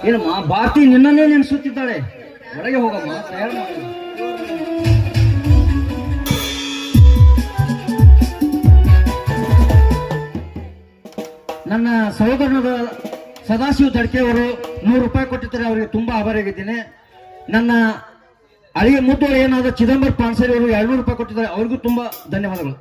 ಏನಮ್ಮ ಭಾರತಿ ನಿನ್ನನ್ನೇ ನೆನೆಸುತ್ತಿದ್ದಾಳೆ. ಒಳಗೆ ಹೋಗಮ್ಮ, ತಯಾರು ಮಾಡು. ನನ್ನ ಸಹೋದರನಾದ ಸದಾಶಿವ ತಡ್ಕೆ ಅವರು 100 ರೂಪಾಯಿ ಕೊಟ್ಟಿದ್ದಾರೆ. ಅವರಿಗೆ ತುಂಬಾ ಆಭಾರಿಯಾಗಿದ್ದೇನೆ. ನನ್ನ ಅಳಿಯ ಮುದ್ದು ಏನಾದ ಚಿದಂಬರ ಪಾನ್ಸರಿ ಅವರು 200 ರೂಪಾಯಿ ಕೊಟ್ಟಿದ್ದಾರೆ. ಅವರಿಗೂ ತುಂಬಾ ಧನ್ಯವಾದಗಳು.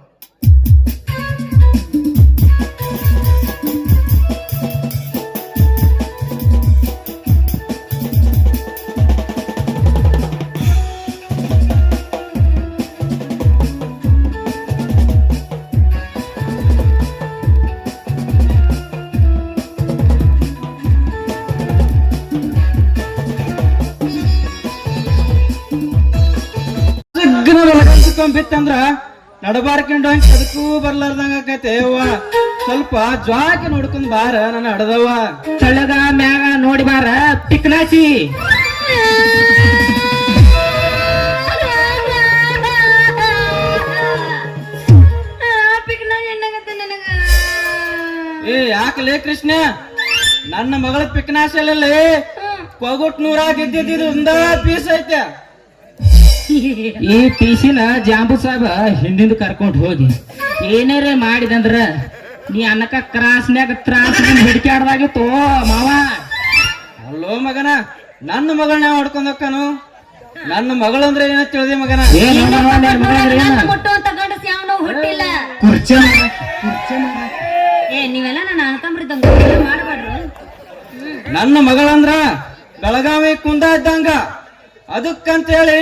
ಬಿತ್ತಂದ್ರ ನಡಬಾರ್ಕೊಂಡು ಅದಕ್ಕೂ ಬರ್ಲಾರ್ದಂಗ ಆಕೈತೆ ಅವ್ವ. ಸ್ವಲ್ಪ ಜ್ವಾಕಿ ನೋಡ್ಕೊಂಡ್ ಬಾರ ನನ್ನ ಹಡದವ್ವ. ತಳಗ ಮ್ಯಾಗ ನೋಡಿ ಬಾರ ಪಿಕ್ನಾಸಿ. ಏ ಯಾಕಲೇ ಕೃಷ್ಣ, ನನ್ನ ಮಗಳ ಪಿಕ್ನಾಶಲ್ಲಿ ಪಗುಟ್ 100 ಗೆದ್ದಿದ್ದು ಒಂದ ಪೀಸ್ ಐತೆ. ಈ ಪೀಸಿನ ಜಾಂಬು ಸಾಹೇಬ ಹಿಂದಿಂದ ಕರ್ಕೊಂಡ್ ಹೋಗಿ ಏನಾರೇ ಮಾಡಿದಂದ್ರ ನೀ ಅನ್ನಕ ಕ್ರಾಸ್ನ್ಯಾಗ ತ್ರಾಸ ಹಿಡ್ಕಾಡ್ದಾಗಿತ್ತು ಮಾವ. ಅಲ್ಲೋ ಮಗನ, ನನ್ನ ಮಗಳನ್ನ ಹೊಡ್ಕೊಂಡ್ ಹೋಗ್ತಾನು. ನನ್ನ ಮಗಳಂದ್ರೆ ಏನ ತಿಳಿದೆ ಮಗನ? ನೀವೆಲ್ಲ ನನ್ನ ಅಣ್ತಂಬ್ರಿದ್ದಂಗ ಮಾಡ್ಬಾರ್ದು. ನನ್ನ ಮಗಳಂದ್ರ ಬೆಳಗಾವಿ ಕುಂದ ಇದ್ದಂಗ. ಅದಕ್ಕಂತೇಳಿ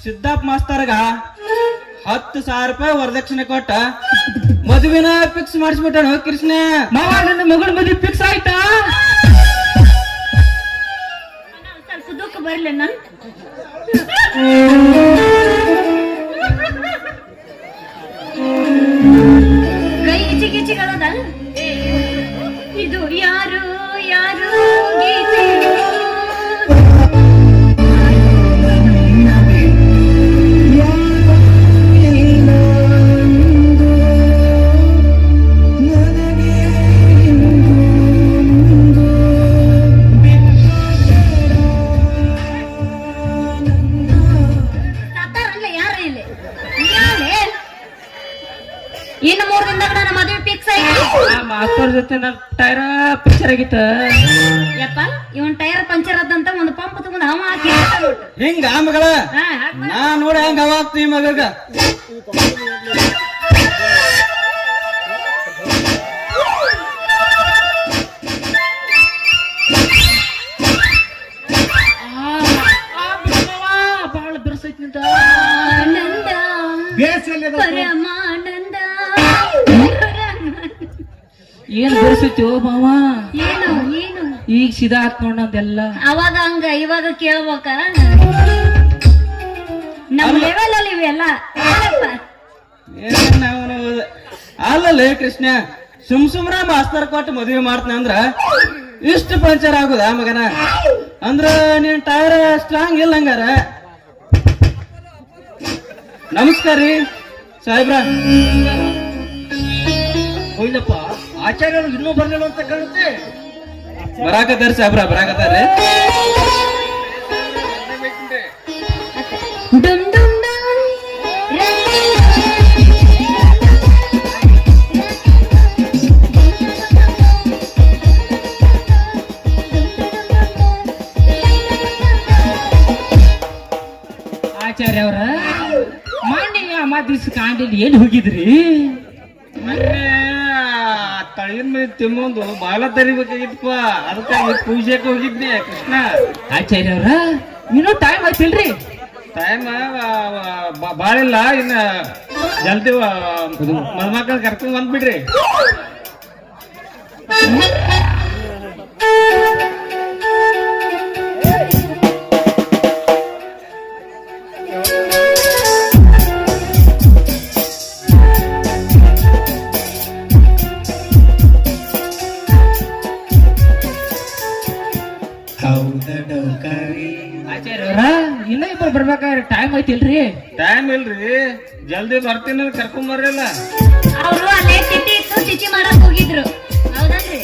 ಸಿದ್ದಾಪ್ ಮಾಸ್ತರ್ಗ 10,000 ರೂಪಾಯಿ ವರದಕ್ಷಿಣೆ ಕೊಟ್ಟ ಮದುವಿನ ಫಿಕ್ಸ್ ಮಾಡಿಸ್ಬಿಟ್ಟಾನು ಕೃಷ್ಣ. ಮಾವ ನನ್ನ ಮಗಳ ಮದುವೆ ಫಿಕ್ಸ್ ಆಯ್ತಾ? ಸ್ವಲ್ಪ ದುಃಖ ಬರ್ಲಿ ನನ್ ಕೈ ಗಿಚಿಗಳದ. ಇದು ಯಾರು ಯಾರು ಇನ್ನು 3 ದಿನದಾಗ ನನ್ನ ಮದುವೆ ಫಿಕ್ಸ್ ಆಯ್ತು. ಮಾಸ್ತರ್ ಜೊತೆ ನನ್ನ ಟೈರ ಪಂಚರ್ ಆಗಿತ್ತ. ಯಪ್ಪ ಇವನ್ ಟೈರ್ ಪಂಚರ್ ಆದಂತ ಒಂದು ಪಂಪ್ ತಗೊಂಡ್ ಅವ ಹಾಕಿ ಹಿಂಗ ಮಗಳ ನಾ ನೋಡ ಹಂಗ ಅವಾಗ್ತಿ ಮಗಗ. ಬಾಳ ಬಿರ್ಸೈತಿ ನಿಂತ. ಆನಂದ ಪರಮಾನಂದ. ಏನ್ ಬಿರ್ಸೈತಿ ಮಾವ? ಏನು ಏನು ಈಗ ಸಿದಾ ಆತ್ ನೋಡಲ್ಲ. ಅವಾಗ ಹಂಗ ಇವಾಗ ಕೇಳ್ಬೇಕ. ನಮ್ ಲೆವೆಲ್ ಅಲ್ಲಿ ಇವೆಲ್ಲ ಅಲ್ಲಲ್ಲೇ ಕೃಷ್ಣ, ಸುಮ್ರ ಮಾಸ್ತರ್ ಕೊಟ್ಟು ಮದುವೆ ಮಾಡ್ತಾನ ಅಂದ್ರ ಇಷ್ಟು ಪಂಚರ್ ಆಗುದ ಮಗನ? ಅಂದ್ರ ನೀನ್ ಟೈರ್ ಸ್ಟ್ರಾಂಗ್ ಇಲ್ಲ ಹಂಗಾರ. ನಮಸ್ಕಾರ ರೀ ಸಾಹೇಬ್ರ. ಹೋಯ್ಲಪ್ಪ, ಆಚಾರ್ಯರು ಇನ್ನೂ ಬರ್ಲಿಲ್ಲ ಅಂತ ಕಾಣುತ್ತೆ. ಬರಾಕತ್ತಾರ ಸಾಹೇಬ್ರ, ಬರಾಕತ್ತಾರ. ಡುಮ್ ಡುಮ್ ಆಚಾರ್ಯ ಅವ್ರ ಮಾಂಡಿಗೆ ಅಮ್ಮ ದಿವ್ಸ ಕಾಂಡಿಲಿ ಎಲ್ಲಿ ಹೋಗಿದ್ರಿ? ತಳಿನ ಮೇಲೆ ತಿಮ್ಮೊಂದು ಬಾಲ ತರಿಬೇಕಾಗಿತ್ತಪ್ಪ, ಅದಕ್ಕಾಗಿ ಪೂಜೆಗೆ ಹೋಗಿದ್ನಿ ಕೃಷ್ಣ. ಆಚಾರ್ಯ ಅವ್ರ ಇನ್ನೂ ಟೈಮ್ ಆಯ್ತಿಲ್ರಿ? ಟೈಮ್ ಬಾಳಿಲ್ಲ, ಇನ್ನ ಜಲ್ದಿ ಮದ್ಮಕ್ಳ ಕರ್ಕೊಂಡ್ ಬಂದ್ಬಿಡ್ರಿ. ಇನ್ನ ಇಬ್ಬರು ಬರ್ಬೇಕಾದ್ರೆ ಟೈಮ್ ಐತಿಲ್ರಿ? ಟೈಮ್ ಇಲ್ರಿ, ಜಲ್ದಿ ಬರ್ತೀನಿ, ಕರ್ಕೊಂಡ್ ಬರ್ರಲ್ಲ. ಅವರು ಅಲ್ಲೇ ತಿಂಡಿ ಇತ್ತು, ಚಿಚಿ ಮಾಡಕ್ ಹೋಗಿದ್ರು. ಹೌದಲ್ರಿ?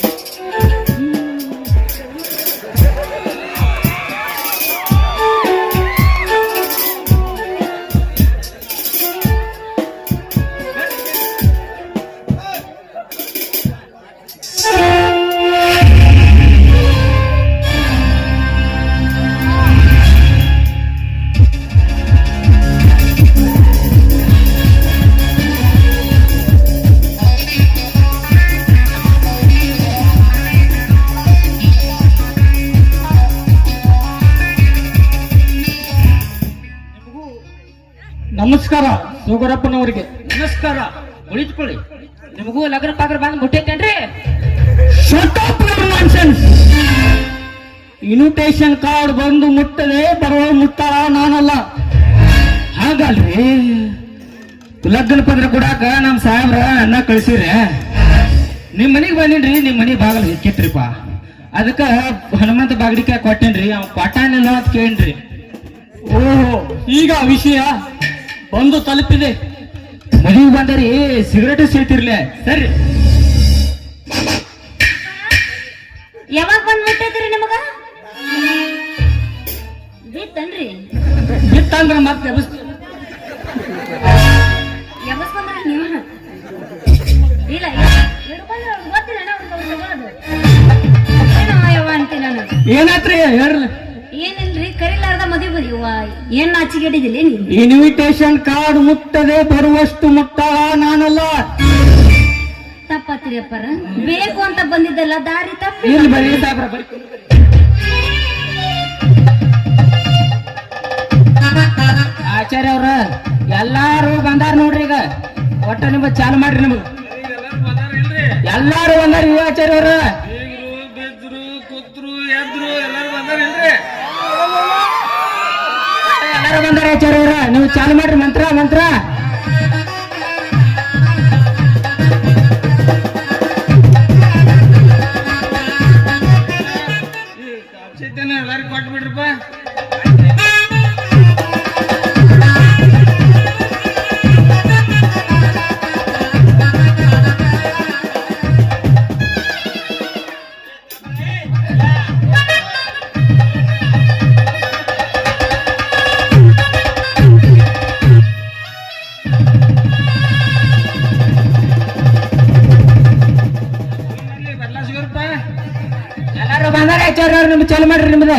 ನಮಸ್ಕಾರ ಸೋಗರಪ್ಪನವರಿಗೆ ನಮಸ್ಕಾರ. ಕುಳಿತುಕೊಳ್ಳಿ. ನಿಮಗೂ ಲಗ್ನ ಪಾಗ್ರ ಬಂದ್ ಮುಟ್ಟೈತೇನ್ರಿ? ಇನ್ವಿಟೇಷನ್ ಕಾರ್ಡ್ ಬಂದು ಮುಟ್ಟದೆ ಬರುವ ಮುಟ್ಟಾಳ ನಾನಲ್ಲ. ಹಾಗಲ್ರಿ, ಲಗ್ನ ಪತ್ರ ಕೊಡಾಕ ನಮ್ ಸಾಹೇಬ್ರ ಅನ್ನ ಕಳ್ಸಿರ. ನಿಮ್ ಮನಿಗ್ ಬಂದಿನ್ರಿ, ನಿಮ್ ಮನಿ ಬಾಗಲ್ ಹಿಕ್ಕಿತ್ರಿಪ್ಪ. ಅದಕ್ಕ ಹನುಮಂತ ಬಾಗಡಿಕೆ ಕೊಟ್ಟೇನ್ರಿ. ಅವ್ ಕೊಟ್ಟಾನಿಲ್ಲ ಅಂತ ಕೇಳ್ರಿ. ಓಹೋ, ಈಗ ವಿಷಯ ಬಂದು ತಲುಪಿದೆ. ಮದುವೆ ಬಂದರಿ ಸಿಗರೇಟ್ ಸೇತಿರ್ಲೆ. ಸರಿ, ಯಾವಾಗ ಬಂದ್ ಮುಟ್ಟೈತ್ರಿ ನಿಮಗ? ಬಿತ್ತನ್ರಿ? ಬಿತ್ತಂದ್ರ ಮತ್ತೆ ಯಾವಸ್ ಬಂದ್ರ ನೀವು? ಇಲ್ಲ ಗೊತ್ತಿಲ್ಲ ಏನೋ ಯವ್ವ ಅಂತೀನಿ ನಾನು. ಏನಾತ್ರಿ ಹೇಳ್ರಿ. ಏನಿಲ್ರಿ, ಕರಿಲಾರ್ದ ಮದುವೆ ಏನ್ ನಾಚಿಗೆಡಿದಿಲ್ಲ ನೀನು? ಇನ್ವಿಟೇಷನ್ ಕಾರ್ಡ್ ಮುಟ್ಟದೆ ಬರುವಷ್ಟು ಮುಟ್ಟಾಳ ನಾನಲ್ಲ. ತಪ್ಪತ್ರಿ ಅಪ್ಪರ, ಬೇಕು ಅಂತ ಬಂದಿದ್ದಲ್ಲ, ದಾರಿ ತಪ್ಪಿ. ಇಲ್ಲಿ ಬರೀ ಸಾಬ್ರ ಬರೀ. ಆಚಾರ್ಯ ಅವ್ರ ಎಲ್ಲಾರು ಬಂದಾರ ನೋಡ್ರಿ. ಈಗ ಒಟ್ಟ ನಿಮ್ ಚಾಲು ಮಾಡ್ರಿ. ನಿಮಗ್ ಎಲ್ಲಾರು ಬಂದಾರ. ಆಚಾರ್ಯ ಅವ್ರ ಎಲ್ಲಾರು ಬಂದಾರ. ಆಚಾರ್ಯ ಅವ್ರ ನೀವು ಚಾಲು ಮಾಡ್ರಿ. ಮಂತ್ರ ಮಂತ್ರ ಎಲ್ಲಾರು ಕೊಟ್ಟು ಬಿಡ್ರಪ್ಪ. ಎಲ್ಲಾರು ಬಂದಾರ. ಆಚಾರ್ಯ ಅವ್ರ ನಿಮ್ಗೆ ಚಾಲು ಮಾಡ್ರಿ. ನಿಮ್ದ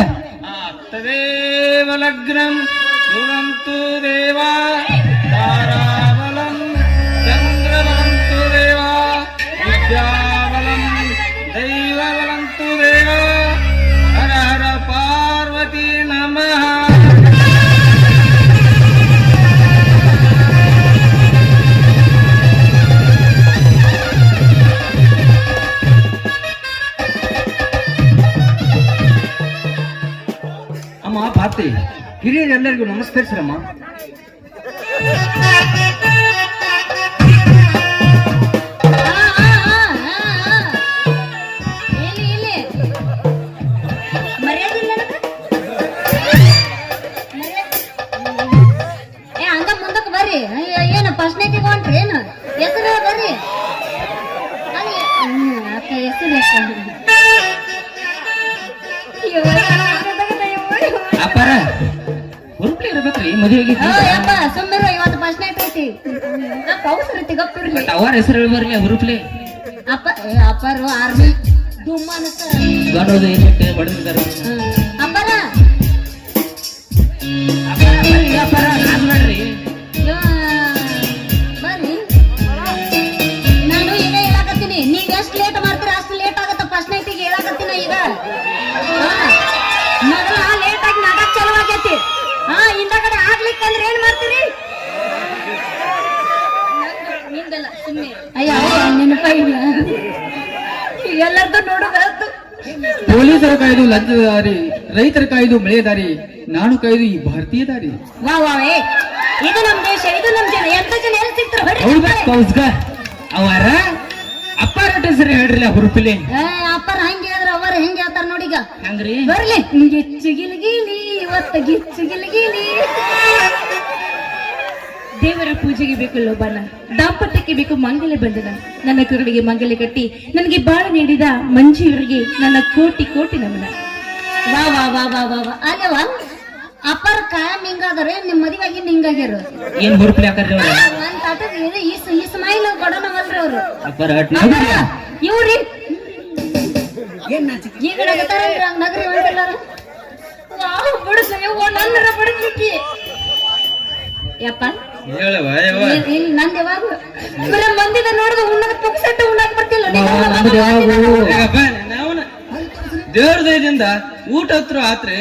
ತದೇವ ಲಗ್ನಂ ಸುರಂತು ದೇವ ತಾರಾಬಲಂ ಚಂದ್ರಬಲಂತು ದೇವ ವಿದ್ಯಾಬಲಂ ದೈವಬಲಂತು ದೇವ ಹರ ಹರ ಪಾರ್ವತಿ ನಮಃ. ಅಮ್ಮ ಭಾರತಿ, ಹಿರಿಯರೆಲ್ಲರಿಗೂ ನಮಸ್ಕರಿಸ್ರಮ್ಮ. ಇಲ್ಲಿ ಮರ್ಯಾದಿಲ್ಲ ಹಂಗ ಮುಂದಕ್ಕೆ ಬರ್ರಿ. ಏನು ಫಸ್ಟ್ನೇತಿ ಹೊಂಟ್ರಿ? ಏನು ಹೆಸರು ಬರ್ರಿ. ಹೆಸರು ಅಪ್ಪಾರ ಹುರುಪ್ಲಿ ಇರ್ಬೇಕ್ರಿ ಮದುವೆಗೆ. ಸುಮ್ಮನೆ ಇವತ್ತು ಫಸ್ಟ್ ನೈಟ್ ಐತಿ. ಅವಸರ ಐತಿ, ಗಪ್ಪಿರ್ಲಿ. ಅವರ ಹೆಸರು ಬರ್ಲಿ ಹುರುಪ್ಲಿ. ಅಪ್ಪರು ಆರ್ಮಿ ದುಮ್ಮ ಅನಸ್ತಾರ. ಗಂಡೋದು ಏನಕ್ಕೆ ಬಡದಿದ್ದಾರೆ. ಅಪ್ಪರ ಅಪ್ಪಾರ ಮಾತಾಡ್ರಿ. ಬರ್ರಿ. ನಾನು ಈಗ ಹೇಳಾಕತ್ತೀನಿ, ನೀವ್ ಎಷ್ಟು ಲೇಟ್ ಮಾಡ್ತೀರ ಅಷ್ಟು ಲೇಟ್ ಆಗತ್ತ. ಫಸ್ಟ್ ನೈಟಿಗೆ ಹೇಳಾಕತ್ತೀನ ಈಗ. ಮೊದಲ ಲೇಟ್ ಆಗಿ ನಾಟಕ ಚಾಲು ಆಗೈತಿ. ಹಿಂದಗಡೆ ಆಗ್ಲಿಕ್ಕಂದ್ರೆ ಏನ್ ಮಾಡ್ತೀರಿ? ನಿಂದಲ್ಲ ಸುಮ್ಮನೆ. ಅಯ್ಯ ನೆನಪ ಇಲ್ಲ. ಎಲ್ಲರದ್ದು ನೋಡೋದಾಯ್ತು. ಪೊಲೀಸರ ಕಾಯ್ದು ಲಂಚದ ದಾರಿ, ರೈತರ ಕಾಯ್ದು ಮಳೆ ದಾರಿ, ನಾನು ಕಾಯ್ದು ಈ ಭಾರತೀಯ ದಾರಿ. ವಾ ವಾ ಏ, ಇದು ನಮ್ ದೇಶ, ಇದು ನಮ್ ಜನ. ಎಂತ ಜನ ಎಲ್ಲಿ ಸಿಗ್ತಾರ? ಹೌದಾ ಕೌಸ್ಗ ಅವರ ಅಪ್ಪಾರ ಹೆಸರು ಹೇಳ್ರಿ ಹುರುಪಿಲಿ. ಅಪ್ಪರ ಹಂಗೆ ಹೇಳಿದ್ರ ಅವರ ಹೆಂಗೆ ಹೇಳ್ತಾರ ನೋಡಿಗ. ಹಂಗ್ರಿ ಬರ್ಲಿ. ಗಿಚ್ಚು ಗಿಲ್ಗಿಲಿ ಇವತ್ತ ಗಿಚ್ಚು ಗಿಲ್ಗಿಲಿ. ದೇವರ ಪೂಜೆಗೆ ಬೇಕು ಲೋಬಾನ, ದಾಂಪತ್ಯಕ್ಕೆ ಬೇಕು ಮಂಗಲ ಬಂಧನ. ನನ್ನ ಕರುಳಿಗೆ ಮಂಗಲ ಕಟ್ಟಿ ನನಗೆ ಬಾಳ ನೀಡಿದ ಮಂಜಿಯವರಿಗೆ ನನ್ನ ಕೋಟಿ ಕೋಟಿ ನಮನ. ವಾ ವಾ ವಾ ವಾ ವಾ ವಾ. ಅಲ್ಲವಾ ಅಪ್ಪರ ಕಾಯಂ ಹಿಂಗಾದ್ರೆ ನಿಮ್ ಮದುವೆಗೆ ಹಿಂಗಾಗ್ಯಾರ. ಏನ್ ಹುರುಪ್ಲಿ ಹಾಕರ್ರಿ ಅವ್ರ? ಒಂದ್ ತಾಟದ ಈ ಸ್ಮೈಲ್ ಕೊಡೋಣವಲ್ರಿ ಅವ್ರು. ಅಪ್ಪಾರ ಇವ್ರಿ ಈಗ ನಗತಾರಲ್ರಿ, ಹಂಗ ನಗರಿ ಹೊಂಟಿಲ್ಲಾರ. ಬಿಡಿಸ್ಯವ್ವ ನನ್ನರ ಬಿಡಿಸ್ಲಿಕ್ಕಿ. ಯಪ್ಪ ಹೇಳವ ಇಲ್ಲಿ ನಂದು ಯಾವಾಗ ಬರೀ ಮಂದಿದ ನೋಡಿದ ಉಣ್ಣದ ಪುಕ್ಸಟ್ಟ ಉಣ್ಣಾಕ್ ಬರ್ತಿಲ್ಲ. ದೇವ್ರ ದಯದಿಂದ ಊಟ ಹತ್ರ ಆತ್ರಿ,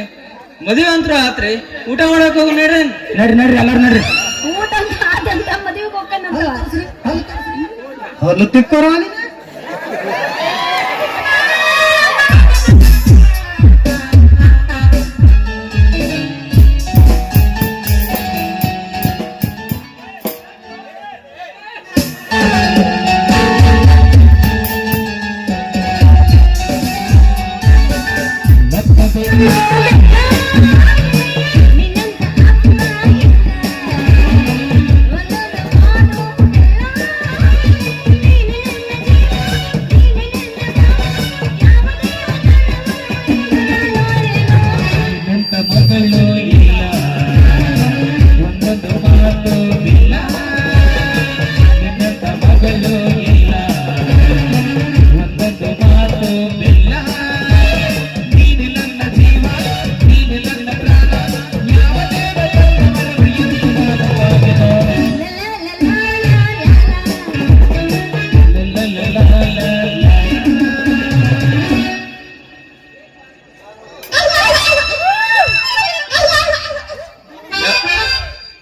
ಮದುವೆ ಅಂತರೂ ಆತ್ರಿ, ಊಟ ಮಾಡಕ್ ಹೋಗಿ ನಡ್ರಿ. ನಡ್ರಿ ನಡ್ರಿ ಎಲ್ಲಾರು ನಡ್ರಿ. ಊಟ ಅದಂತ ಮದುವೆಗೆ ಹೋಗ್ತಾನಂತ ಹಲ್ಲು ತಿಕ್ಕೋರ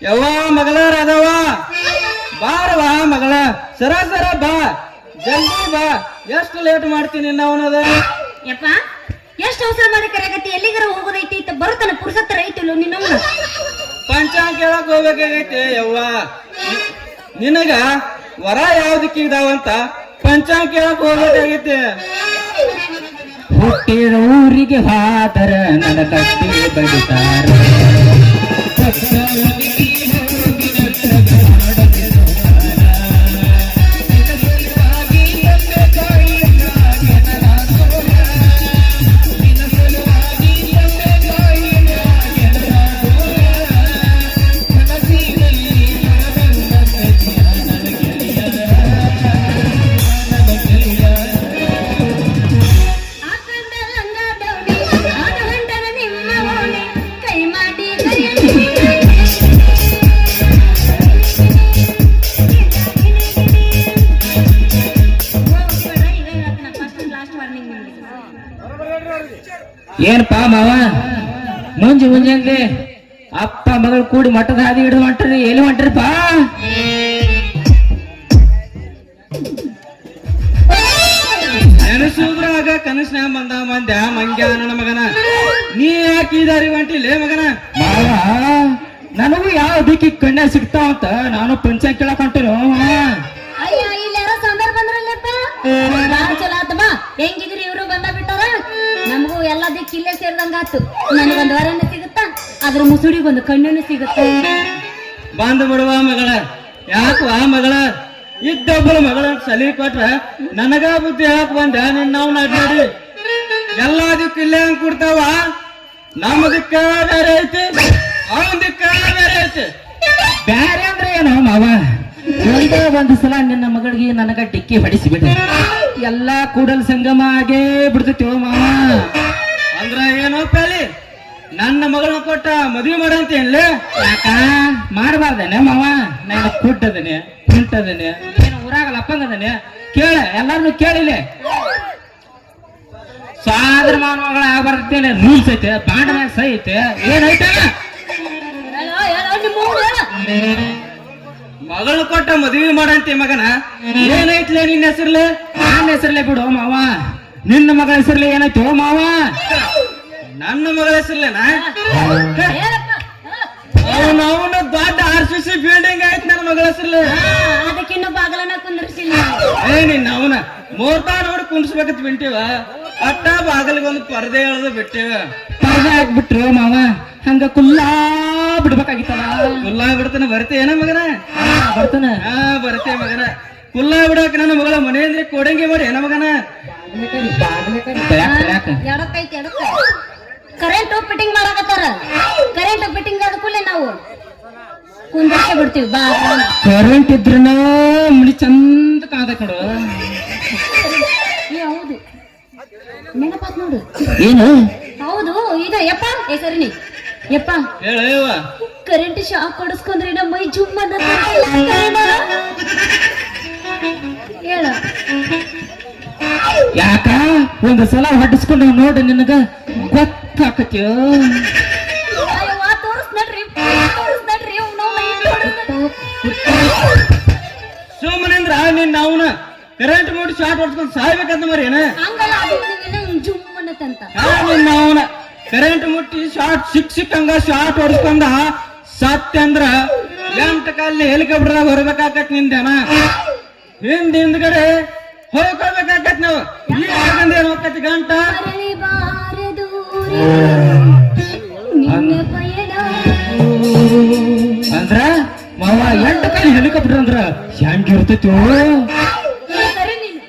ಯವ್ವ ಮಗಳ ರಾಧವ್ವ ಬಾರವಾ ಮಗಳ ಸರ ಬಾ ಜಲ್ದಿ ಬಾ ಎಷ್ಟು ಲೇಟ್ ಮಾಡ್ತೀನಿ ಅವನದ ಯಪ್ಪ ಎಷ್ಟು ಅವಸರ ಮಾಡಿ ಕರೆಗತ್ತಿ ಎಲ್ಲಿಗಾರ ಹೋಗೋದೈತಿ ಅಂತ ಬರುತ್ತಾನ ಪುರುಸತ್ತರ ಐತಿಲ್ಲ ನಿನ್ನವನ ಪಂಚಾಂಗ ಕೇಳಕ್ ಹೋಗ್ಬೇಕಾಗೈತೆ ಯವ್ವ ನಿನಗ ವರ ಯಾವ್ದಕ್ಕಿದಾವಂತ ಪಂಚಾಂಗ ಕೇಳಕ್ ಹೋಗ್ಬೇಕಾಗೈತೆ ಹುಟ್ಟಿದ ಊರಿಗೆ ಹಾದರ ನನ್ನ ಕಟ್ಟಿ ಬಡಿತಾರ ಏನಪ್ಪಾ ಮಾವ ಮುಂಜಾನೆ ಅಪ್ಪ ಮಗಳು ಕೂಡಿ ಮಠದ ಹಾದಿ ಹಿಡಿದು ಹೊಂಟ್ರಿ ಎಲ್ಲಿ ಹೊಂಟ್ರಿಪ್ಪ ನೆನಸುದ್ರಾಗ ಕನಸ್ನ ಬಂದ ಮಂದ್ಯ ಮಂಗ್ಯ ನನ್ನ ಮಗನ ನೀ ಯಾಕೆ ದಾರಿ ಹೊಂಟಿಲ್ಲೇ ಮಗನ ಮಾವ ನನಗೂ ಯಾವ ದಿಕ್ಕಿ ಕಣ್ಣ ಸಿಗ್ತಾವಂತ ನಾನು ಪಂಚಾಂಗ ಕೇಳಕ್ ಹೊಂಟೇನು ಅಯ್ಯ ಇಲ್ಲಾರ ಸಾಂಬಾರ್ ಬಂದ್ರಲ್ಲಪ್ಪ ಚಲೋ ಆತಮ್ಮ ಹೆಂಗಿದ್ರಿ ಇವ್ರು ಬಂದ ಬಿಟ್ಟಾರ ನಮಗೂ ಎಲ್ಲ ದಿಕ್ಕ ಇಲ್ಲೇ ಸೇರ್ದಂಗ ಆತು ನನಗೊಂದು ವರನ ಸಿಗುತ್ತಾ ಅದ್ರ ಮುಸುಡಿಗೊಂದು ಕಣ್ಣನ್ನು ಸಿಗುತ್ತ ಬಂದು ಬಿಡುವ ಮಗಳ ಯಾಕವಾ ಮಗಳ ಇದ್ದೊಬ್ಬಳು ಮಗಳ ಸಲಿ ಕೊಟ್ರ ನನಗ ಬುದ್ಧಿ ಯಾಕೆ ಬಂದ ನಾವು ನಡಿ ಎಲ್ಲಾ ದಿಕ್ಕ ಇಲ್ಲೇ ಹಂಗ್ ಕೊಡ್ತಾವ ನಮ್ಮ ದಿಕ್ಕ ಬೇರೆ ಐತಿ ಅವನ ದಿಕ್ಕ ಬೇರೆ ಐತಿ ಬ್ಯಾರೆ ಅಂದ್ರೆ ಏನೋ ಮಾವ ಒಂದೇ ಒಂದು ಸಲ ನಿನ್ನ ಮಗಳಿಗೆ ನನಗ ಡಿಕ್ಕಿ ಹೊಡಿಸಿಬಿಡ ಎಲ್ಲಾ ಕೂಡಲ್ ಸಂಗಮ ಆಗೇ ಬಿಡ್ತೈತಿ ಮಾವ ಅಂದ್ರ ಏನೋ ಪೇಲಿ ನನ್ನ ಮಗಳನ್ನ ಕೊಟ್ಟ ಮದ್ವಿ ಮಾಡಂತೇನ್ಲೇ ಯಾಕ ಮಾಡಬಾರ್ದೇನೆ ಮಾವ ನಾನು ಕುಟ್ಟದನೆ ಕುಂಟದನೆ ಏನು ಊರಾಗ ಲಪ್ಪಂಗದನೆ ಕೇಳ ಎಲ್ಲಾರನು ಕೇಳಿಲೆ ಸಾದ್ರ ಮಗಳ ಬರ್ತೇನೆ ರೂಲ್ಸ್ ಐತೆ ಬಾಂಡ ಮ್ಯಾಗ ಸೈ ಐತೆ ಏನೈತೆ ಮಗಳನ್ನ ಕೊಟ್ಟ ಮದ್ವಿ ಮಾಡಂತೆ ಮಗನ ಏನೈತ್ಲೆ ನಿನ್ನ ಹೆಸರ್ಲೆ ನನ್ನ ಹೆಸರ್ಲೆ ಬಿಡು ಮಾವ ನಿನ್ನ ಮಗಳ ಹೆಸರ್ಲೆ ಏನಾಯ್ತು ಮಾವ ನನ್ನ ಮಗಳ ಹೆಸರ್ಲೇನಾ ಅವನ ದೊಡ್ಡ RCC ಬಿಲ್ಡಿಂಗ್ ಆಯ್ತು ನನ್ನ ಮಗಳ ಹೆಸರ್ಲೆ ಅದಕ್ಕಿನ್ನು ಬಾಗಲನ ಕುಂದರ್ಸಿಲ್ಲ ನಿನ್ನ ಅವನ ಮೂರ್ತಾ ನೋಡಿ ಕುಂಡ್ಸ್ಬೇಕಂತ ಬಿಟ್ಟಿವ ಅಟ್ಟ ಬಾಗಲಿಗೊಂದು ಪರದೆ ಎಳೆದು ಬಿಟ್ಟಿವ ಪರದೆ ಹಾಕ್ಬಿಟ್ರು ಮಾವ ಹಂಗ ಕುಲ್ಲಾ ಬಿಡ್ಬೇಕಾಗಿತ್ತಲ್ಲ ಕುಲ್ಲಾ ಬಿಡ್ತಾನ ಬರ್ತೇನ ಮಗನ ಬರ್ತಾನ ಹಾ ಬರ್ತೇ ಮಗನ ಕುಲ್ಲಾ ಬಿಡಾಕ ನನ್ನ ಮಗಳ ಮನೆಯಿಂದ ಕೊಡಂಗಿ ಮಾಡಿ ಏನ ಮಗನ ಎಡಕ್ಕೈತಿ ಎಡಕ್ಕ ಕರೆಂಟ್ ಫಿಟ್ಟಿಂಗ್ ಮಾಡಕತ್ತಾರ ಕರೆಂಟ್ ಫಿಟ್ಟಿಂಗ್ ಆದ ಕೂಡಲೇ ನಾವು ಕುಂದರ್ಸೆ ಬಿಡ್ತೀವಿ ಬಾ ಕರೆಂಟ್ ಇದ್ರನ ಮುಡಿ ಚಂದ ಕಾದ ಕಡು ಹೌದು ನೆನಪಾತ್ ನೋಡು ಏನು ಹೌದು ಈಗ ಯಪ್ಪ ಸರಿನಿ ಯಪ್ಪ ಹೇಳವ ಕರೆಂಟ್ ಶಾಕ್ ಕೊಡಿಸ್ಕೊಂಡ್ರೆ ನಮ್ಮ ಮೈ ಜುಮ್ ಅಂತ ಹೇಳ ಯಾಕ ಒಂದು ಸಲ ಹೊಟ್ಟಿಸ್ಕೊಂಡು ನೋಡಿ ನಿನಗ ಗೊತ್ತಾಕತ್ಯೋ ಅಯ್ಯವ್ವ ತೋರಿಸ್ ನಡ್ರಿ ತೋರಿಸ್ ನಡ್ರಿ ಸುಮ್ಮನೆ ಅಂದ್ರ ನಿನ್ನ ಅವನ ಕರೆಂಟ್ ಮೂಡಿ ಶಾರ್ಟ್ ಹೊಡ್ಸ್ಕೊಂಡ್ ಸಾಯ್ಬೇಕಂತ ಮರಿ ಏನ ಹಂಗಲ್ಲ ಅದು ಜುಮ್ ಅನ್ನತ್ತಂತ ನಿನ್ನ ಅವನ ಕರೆಂಟ್ ಮುಟ್ಟಿ ಶಾರ್ಟ್ ಸಿಕ್ಕಂಗ ಶಾರ್ಟ್ ಹೊಡ್ಸ್ಕೊಂಡ ಸತ್ಯ ಅಂದ್ರ 8 ಕಾಲಿ ಹೆಲಿಕಾಪ್ಟರ್ದಾಗ ಹೊರಬೇಕಾಕತ್ ನಿಂದೇನ ಹಿಂದ್ಗಡೆ ಹೊಯ್ಕೊಳ್ಬೇಕಾಕತ್ ನಾವು ಏನ್ ಹೋಗ್ತೈತಿ ಗಂಟ ಮರಳಿ ಬಾರದು ನಿನ್ನ ಪಯಣ ಅಂದ್ರ ಮಾವ 8 ಕಾಲಿ ಹೆಲಿಕಾಪ್ಟರ್ ಅಂದ್ರ ಹೆಂಗಿರ್ತೈತಿ ಕರೆ ನೀನು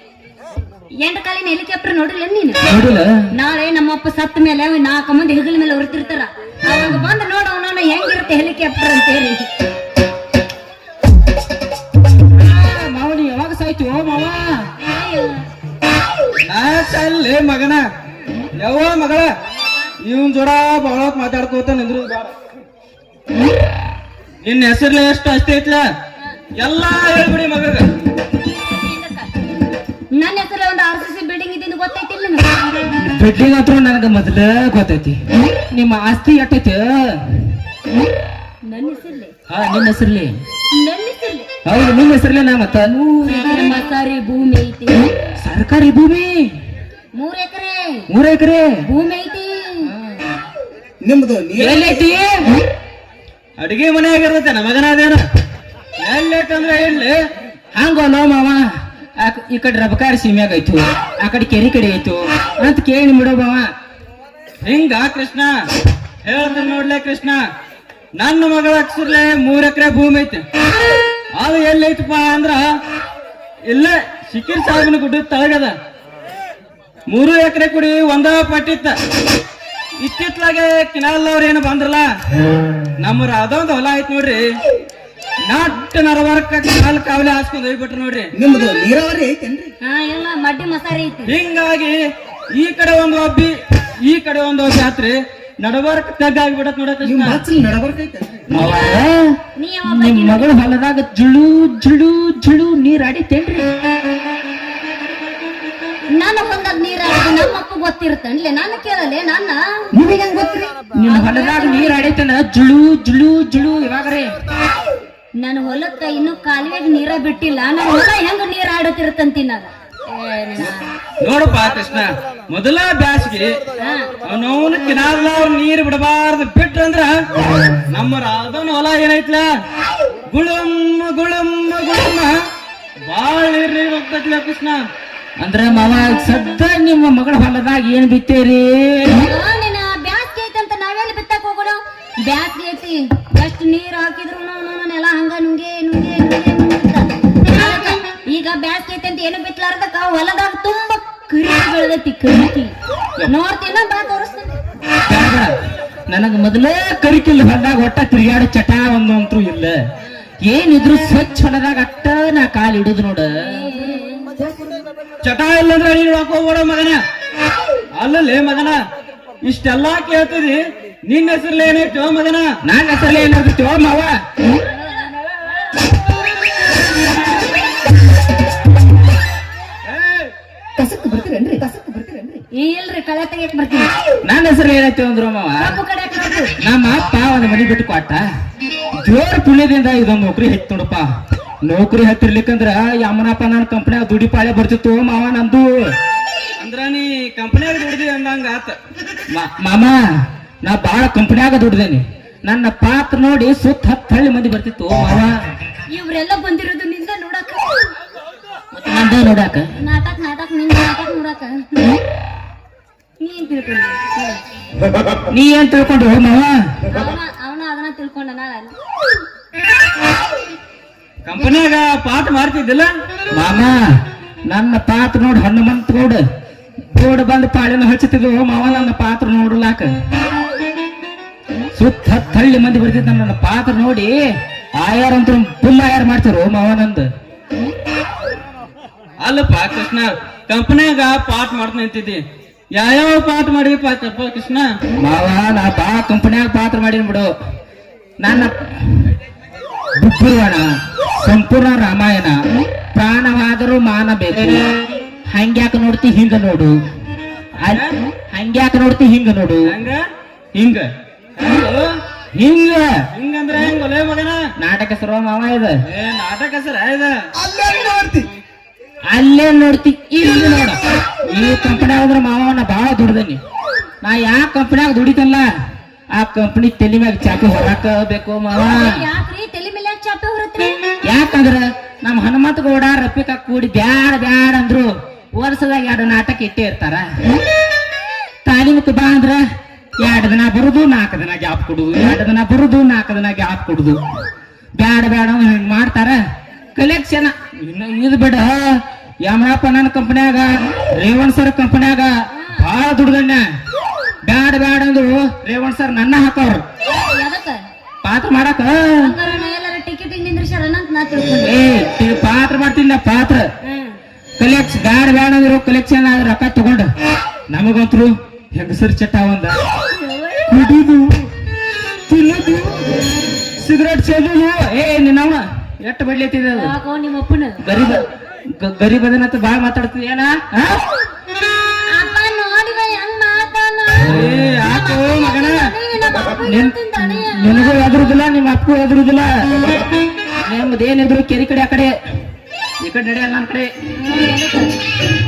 8 ಕಾಲಿನ ಹೆಲಿಕಾಪ್ಟರ್ ನೋಡಿಲ್ಲ ನೀನು ನೋಡಿಲ್ಲ ನಾಳೆ ನಮ್ಮಪ್ಪ ಸತ್ತ ಮೇಲೆ 4 ಮಂದಿ ಹೆಗಲ ಮೇಲೆ ಹೊರತಿರ್ತಾರ ಅವಾಗ ಬಂದು ನೋಡ ಅವನ ಹೆಂಗಿರುತ್ತೆ ಹೆಲಿಕಾಪ್ಟರ್ ಅಂತ ಹೇಳಿ ಮಾವ ನೀ ಯಾವಾಗ ಸಾಯ್ತೀವೋ ಮಾವ ಅಲ್ಲೇ ಮಗನ ಯಾವ ಮಗಳ ಇವನ್ ಜೋಡ ಬಹಳ ಮಾತಾಡ್ಕೋತ ನಿಂದ್ರು ನಿನ್ನ ಹೆಸರ್ಲೆ ಎಷ್ಟು ಅಷ್ಟೇ ಐತ್ಲ ಎಲ್ಲಾ ಹೇಳ್ಬಿಡಿ ಮಗಗ ನನ್ನ ಹೆಸರು ಒಂದು RCC ಬಿಲ್ಡಿಂಗ್ ಇದ್ದಿದ್ದು ಗೊತ್ತೈತಿಲ್ಲ ಬಿಡ್ಲಿಂಗ್ ಹತ್ರ ನನಗ ಮೊದಲ ಗೊತ್ತೈತಿ ನಿಮ್ಮ ಆಸ್ತಿ ಎಟ್ಟೈತಿ ನನ್ನ ಹೆಸರ್ಲೆ ಹಾ ನಿನ್ನ ಹೆಸರ್ಲಿ ನನ್ನ ಹೆಸರ್ಲೆ ಹೌದು ನಿನ್ನ ಹೆಸರ್ಲೆ ನಾ ಮತ್ತ 3 ಎಕರೆ ಮಸಾರಿ ಭೂಮಿ ಐತಿ ಸರ್ಕಾರಿ ಭೂಮಿ 3 ಎಕರೆ ಭೂಮಿ ಐತಿ ನಿಮ್ದು ಎಲ್ಲೈತಿ ಅಡಿಗೆ ಮನೆ ಆಗಿರ್ತೈತೆ ಮಗನ ಅದೇನ ಎಲ್ಲೈತಂದ್ರೆ ಎಲ್ಲಿ ಹಂಗಲ್ಲ ಮಾವ ಈ ಕಡೆ ರಬಕಾರಿ ಸೀಮ್ಯಾಗ ಐತು ಆ ಕಡೆ ಕೆರಿ ಕಡೆ ಐತು ಅಂತ ಕೇಳಿ ಬಿಡೋ ಮಾವ ಹಿಂಗ ಕೃಷ್ಣ ಹೇಳ್ತೀನಿ ನೋಡ್ಲೆ ಕೃಷ್ಣ ನನ್ನ ಮಗಳ ಅಕ್ಷರ್ಲೆ 3 ಎಕರೆ ಭೂಮಿ ಐತೆ ಅದು ಎಲ್ಲೈತಪ್ಪ ಅಂದ್ರ ಇಲ್ಲೇ ಸಿಕ್ಕಿರ್ ಸಾಗನ ಗುಡ್ಡ ತಳಗದ 3 ಎಕರೆ ಕುಡಿ ಒಂದ ಪಟ್ಟಿತ್ತ ಇತ್ತಿತ್ಲಾಗೆ ಕಿನಾಲ್ ಅವ್ರ ಏನು ಬಂದ್ರಲ್ಲ ನಮ್ಮ ಅದೊಂದು ಹೊಲ ಐತ್ ನೋಡ್ರಿ ನಾಟ್ ನರವರ್ಕ ಕಿನಾಲ್ ಕಾವಲೆ ಹಾಸ್ಕೊಂಡ್ ಹೋಗ್ಬಿಟ್ರು ನೋಡ್ರಿ ನಿಮ್ದು ನೀರಾವರಿ ಐತೇನ್ರಿ ಹಾ ಎಲ್ಲ ಮಡ್ಡಿ ಮಸಾರಿ ಐತಿ ಹಿಂಗಾಗಿ ಈ ಕಡೆ ಒಂದು ಒಬ್ಬಿ ಈ ಕಡೆ ಒಂದು ಜಾತ್ರೆ ನಡಬರ್ಕ್ ತಗ್ಗಾಗ್ಬಿಡತ್ ನೋಡ ಕೃಷ್ಣ ನಡಬರ್ಕೈತೇನ್ರಿ ಮಾವ ನೀ ಯಾವಾಗ ನಿಮ್ ಮಗಳ ಹೊಲದಾಗ ಜುಳು ಜುಳು ಜುಳು ನೀರ್ ಆಡಿತೇನ್ರಿ ನನ್ನ ಹೊಲದಾಗ ನೀರ ನಮ್ಮ ಅಪ್ಪ ಗೊತ್ತಿರುತ್ತನ್ಲೆ ನಾನು ಕೇಳಲೆ ನನ್ನ ನಿಮಗೆ ಹೆಂಗ್ ಗೊತ್ತ್ರಿ ನಿಮ್ ಹೊಲದಾಗ ನೀರ್ ಆಡೈತನ ಜುಳು ಜುಳು ಜುಳು ಇವಾಗ್ರಿ ನನ್ನ ಹೊಲಕ್ಕ ಇನ್ನು ಕಾಲುವೆಗೆ ನೀರ ಬಿಟ್ಟಿಲ್ಲ ನನ್ನ ಹೊಲ ಹೆಂಗ ನೀರ್ ಆಡತಿರುತ್ತಂತೀನಿ ನಾನು ನೋಡಪ್ಪ ಕೃಷ್ಣ ಮೊದಲ ಬ್ಯಾಸಿಗೆ ಅವನವನು ಕಿನಾಲ ಅವ್ರ ನೀರ್ ಬಿಡಬಾರ್ದು ಬಿಟ್ರಂದ್ರ ನಮ್ಮ ರಾಧವನ ಹೊಲ ಏನೈತ್ಲ ಗುಳಮ್ಮ ಗುಳಮ್ಮ ಗುಳಮ್ಮ ಬಾಳ ನೀರ್ ಹೋಗ್ತೈತ್ಲ ಕೃಷ್ಣ ಅಂದ್ರ ಮಾವ ಸದ್ದ ನಿಮ್ಮ ಮಗಳ ಹೊಲದಾಗ ಏನ್ ಬಿತ್ತೇರಿ ನಿನ್ನ ಬ್ಯಾಸ್ಗೆ ಐತಂತ ನಾವೆಲ್ಲಿ ಬಿತ್ತಕ್ ಹೋಗೋಣ ಬ್ಯಾಸ್ಗೆ ಐತಿ ಎಷ್ಟು ನೀರ್ ಹಾಕಿದ್ರು ನೆಲ ಹಂಗ ನುಂಗೆ ನುಂಗೆ ನುಂಗೆ ನುಂಗುತ್ತ. ಈಗ ಬ್ಯಾಸ್ಗೆ ಐತಿ ಅಂತ ಏನು ಬಿತ್ಲಾರ್ದಕ್ಕ ಹೊಲದಾಗ ತುಂಬಾ ಕರಿಕಿ ಬೆಳೆದೈತಿ ಕರಿಕಿ ನೋಡ್ತೀನ ಬಾ ತೋರಿಸ್ತೀನಿ ನನಗ ಮೊದಲೇ ಕರಿಕಿಲ್ಲ ಹೊಲದಾಗ ಒಟ್ಟ ತಿರುಗಾಡ ಚಟ ಒಂದಂತ್ರು ಇಲ್ಲ ಏನಿದ್ರು ಸ್ವಚ್ಛ ಹೊಲದಾಗ ಅಟ್ಟ ನಾ ಕಾಲ್ ಇಡುದು ನೋಡ ಚಟ ಇಲ್ಲಂದ್ರ ನೀನು ಹಾಕೋಬೇಡ ಮಗನ ಅಲ್ಲಲ್ಲಿ ಮಗನ ಇಷ್ಟೆಲ್ಲಾ ಕೇಳ್ತಿದಿ ನಿನ್ನ ಹೆಸರ್ಲಿ ಏನೈತೋ ಮಗನ ನಾನ್ ಹೆಸರಲ್ಲಿ ಏನಾಗ್ತಿವೋ ಮಾವ ಇಲ್ರಿ ಕಳೆ ತೆಗಿಯಕ್ ಬರ್ತೀನಿ ನನ್ನ ಹೆಸರು ಏನೈತಿ ಅಂದ್ರು ಮಾವ ಕಬ್ಬು ಕಡೆಯಕ್ ಬರ್ತೀನಿ ನಮ್ಮ ಅಪ್ಪ ಒಂದು ಮನಿ ಬಿಟ್ಟು ಕೊಟ್ಟ ಜೋರ್ ಪುಣ್ಯದಿಂದ ಇದೊಂದು ನೌಕರಿ ಹತ್ತಿ ನೋಡಪ್ಪ ನೌಕರಿ ಹತ್ತಿರ್ಲಿಕ್ಕಂದ್ರ ಯಮನಪ್ಪ ನನ್ನ ಕಂಪನಿಯಾಗ ದುಡಿ ಪಾಳೆ ಬರ್ತಿತ್ತು ಮಾವ ನಂದು ಅಂದ್ರ ನೀ ಕಂಪನಿಯಾಗ ದುಡ್ದಿ ಅಂದಂಗ ಆತ ಮಾಮ ನಾ ಬಾಳ ಕಂಪನಿಯಾಗ ದುಡ್ದೇನಿ ನನ್ನ ಪಾತ್ರ ನೋಡಿ ಸುತ್ತ 10 ಹಳ್ಳಿ ಮಂದಿ ಬರ್ತಿತ್ತು ಮಾವ ಇವ್ರೆಲ್ಲ ಬಂದಿರೋದು ನಿಂದ ನೋಡಕ ಮತ್ತೆ ನಂದ ನೋಡಾಕ ನಾಟಕ ನಿಂದ ನಾಟಕ ನೋಡಕ ನೀನ್ ತಿಳ್ಕೊಂಡಿ ನೀ ಏನ್ ತಿಳ್ಕೊಂಡು ಮಾವ ಅವನ ಅದನ್ನ ತಿಳ್ಕೊಂಡ ನಾಳೆ ಕಂಪನಿಯಾಗ ಪಾಠ ಮಾಡ್ತಿದ್ದಿಲ್ಲ ಮಾಮ ನನ್ನ ಪಾತ್ರ ನೋಡಿ ಹನುಮಂತ ಗೋಡ್ ಬಂದು ಪಾಳಿನ ಹಚ್ಚುತ್ತಿದ್ವು ಮಾವ ನನ್ನ ಪಾತ್ರ ನೋಡ್ಲಾಕ ಸುತ್ತ 10 ಹಳ್ಳಿ ಮಂದಿ ಬರ್ತಿದ್ದ ನನ್ನ ಪಾತ್ರ ನೋಡಿ ಆಯಾರ ಅಂತ ಫುಲ್ ಆಯಾರ ಮಾಡ್ತಾರೋ ಮಾವ ನಂದು ಅಲ್ಲಪ್ಪ ಕೃಷ್ಣ ಕಂಪನಿಯಾಗ ಪಾಠ ಮಾಡ್ತಾ ನಿಂತಿದ್ದಿ ಯಾವ ಪಾಠ ಮಾಡಿಪ್ಪ ಕೃಷ್ಣ ಮಾವ ನಾ ಬಾ ಕಂಪನಿಯಾಗ ಪಾತ್ರ ಮಾಡೀನಿ ಬಿಡು ನನ್ನ ಬುದ್ಧಿವಾಣ ಸಂಪೂರ್ಣ ರಾಮಾಯಣ ಪ್ರಾಣವಾದರೂ ಮಾನಬೇಕು ಹಂಗ್ಯಾಕ ನೋಡ್ತಿ ಹಿಂಗ ನೋಡು ಹಂಗ್ಯಾಕ ನೋಡ್ತಿ ಹಿಂಗ ನೋಡು ಹಂಗ ಹಿಂಗ ಹಿಂಗ ಹಿಂಗಂದ್ರೆ ಹೆಂಗ್ ಒಲೆ ಮಗನ ನಾಟಕ ಹೆಸರು ಮಾವ ಇದು ಏ ನಾಟಕ ಸರ್ ಇದ ಅಲ್ಲೇ ನೋಡ್ತಿ ಇಲ್ಲಿ ನೋಡ ಈ ಕಂಪನಿ ಆದ್ರ ಮಾವನ ಬಾಳ ದುಡ್ದನಿ ನಾ ಯಾವ ಕಂಪನಿಯಾಗ ದುಡಿತಲ್ಲ ಆ ಕಂಪನಿ ತಲೆ ಮ್ಯಾಗ ಚಾಪಿ ಹೊರಕ ಬೇಕು ಮಾವ ಯಾಕ್ರಿ ತಲೆ ಮೇಲೆ ಯಾಕೆ ಚಾಪೆ ಹೊರತ್ರಿ ಯಾಕಂದ್ರ ನಮ್ ಹನುಮಂತ ಗೌಡ ರಫಿಕಾ ಕೂಡಿ ಬ್ಯಾಡ ಬ್ಯಾಡ ಅಂದ್ರು ವರ್ಷದಾಗ 2 ನಾಟಕ ಇಟ್ಟೇ ಇರ್ತಾರ ತಾಲೀಮಕ್ಕೆ ಬಾ ಅಂದ್ರ 2 ದಿನ ಬರುದು 4 ದಿನ ಗ್ಯಾಪ್ ಕೊಡುದು 2 ದಿನ ಬರುದು 4 ದಿನ ಗ್ಯಾಪ್ ಕೊಡುದು ಬ್ಯಾಡ ಬ್ಯಾಡ ಹಿಂಗ್ ಮಾಡ್ತಾರ ಕಲೆಕ್ಷನ್ ಇದು ಬಿಡ ಯಮನಪ್ಪ ನನ್ನ ಕಂಪನ್ಯಾಗ ರೇವಣ್ ಸರ್ ಕಂಪನ್ಯಾಗ ಬಾಳ ದುಡ್ದಣ್ಣ ಬ್ಯಾಡ ಬ್ಯಾಡ ಅಂದ್ರು ರೇವಣ್ ಸರ್ ನನ್ನ ಹಾಕವ್ರ ಯಾದಕ್ಕ ಪಾತ್ರ ಮಾಡಕ ಹಂಗಾರ ನಾ ಎಲ್ಲಾರ ಟಿಕೆಟ್ ನಿಂದ್ರಿಸ್ಯಾರ ಅಂತ ನಾ ತಿಳ್ಕೊಂಡೆ ಪಾತ್ರ ಮಾಡ್ತಿಲ್ಲ ಪಾತ್ರ ಕಲೆಕ್ಷನ್ ಬ್ಯಾಡ ಬ್ಯಾಡ ಅಂದ್ರು ಕಲೆಕ್ಷನ್ ಆದ್ರ ರೊಕ್ಕ ತಗೊಂಡ ನಮಗಂತ್ರು ಹೆಂಗಸರ್ ಚಟ ಒಂದ ಕುಡಿದು ತಿನ್ನೋದು ಸಿಗರೇಟ್ ಸೇದೋದು ನಿನ್ನವನ ಎಷ್ಟು ಬಡ್ಲೈತಿದೆ ಅದು ಯಾಕೋ ನಿಮ್ಮ ಅಪ್ಪನ ಗರೀಬದನಂತ ಬಾಳ ಮಾತಾಡ್ತಿದ ಏನ ಅಪ್ಪ ನೋಡಿದ ಹೆಂಗ್ ಮಾತಾನ ಯಾಕೋ ಮಗನ ನಿನಗೂ ಎದುರುದಿಲ್ಲ ನಿಮ್ಮ ಅಪ್ಪಗೂ ಎದುರುದಿಲ್ಲ ನಿಮ್ದೇನಿದ್ರು ಕೆರೆ ಕಡೆ ಆ ಕಡೆ ಈ ಕಡೆ ನಡೆಯಲ್ಲ ನನ್ನ ಕಡೆ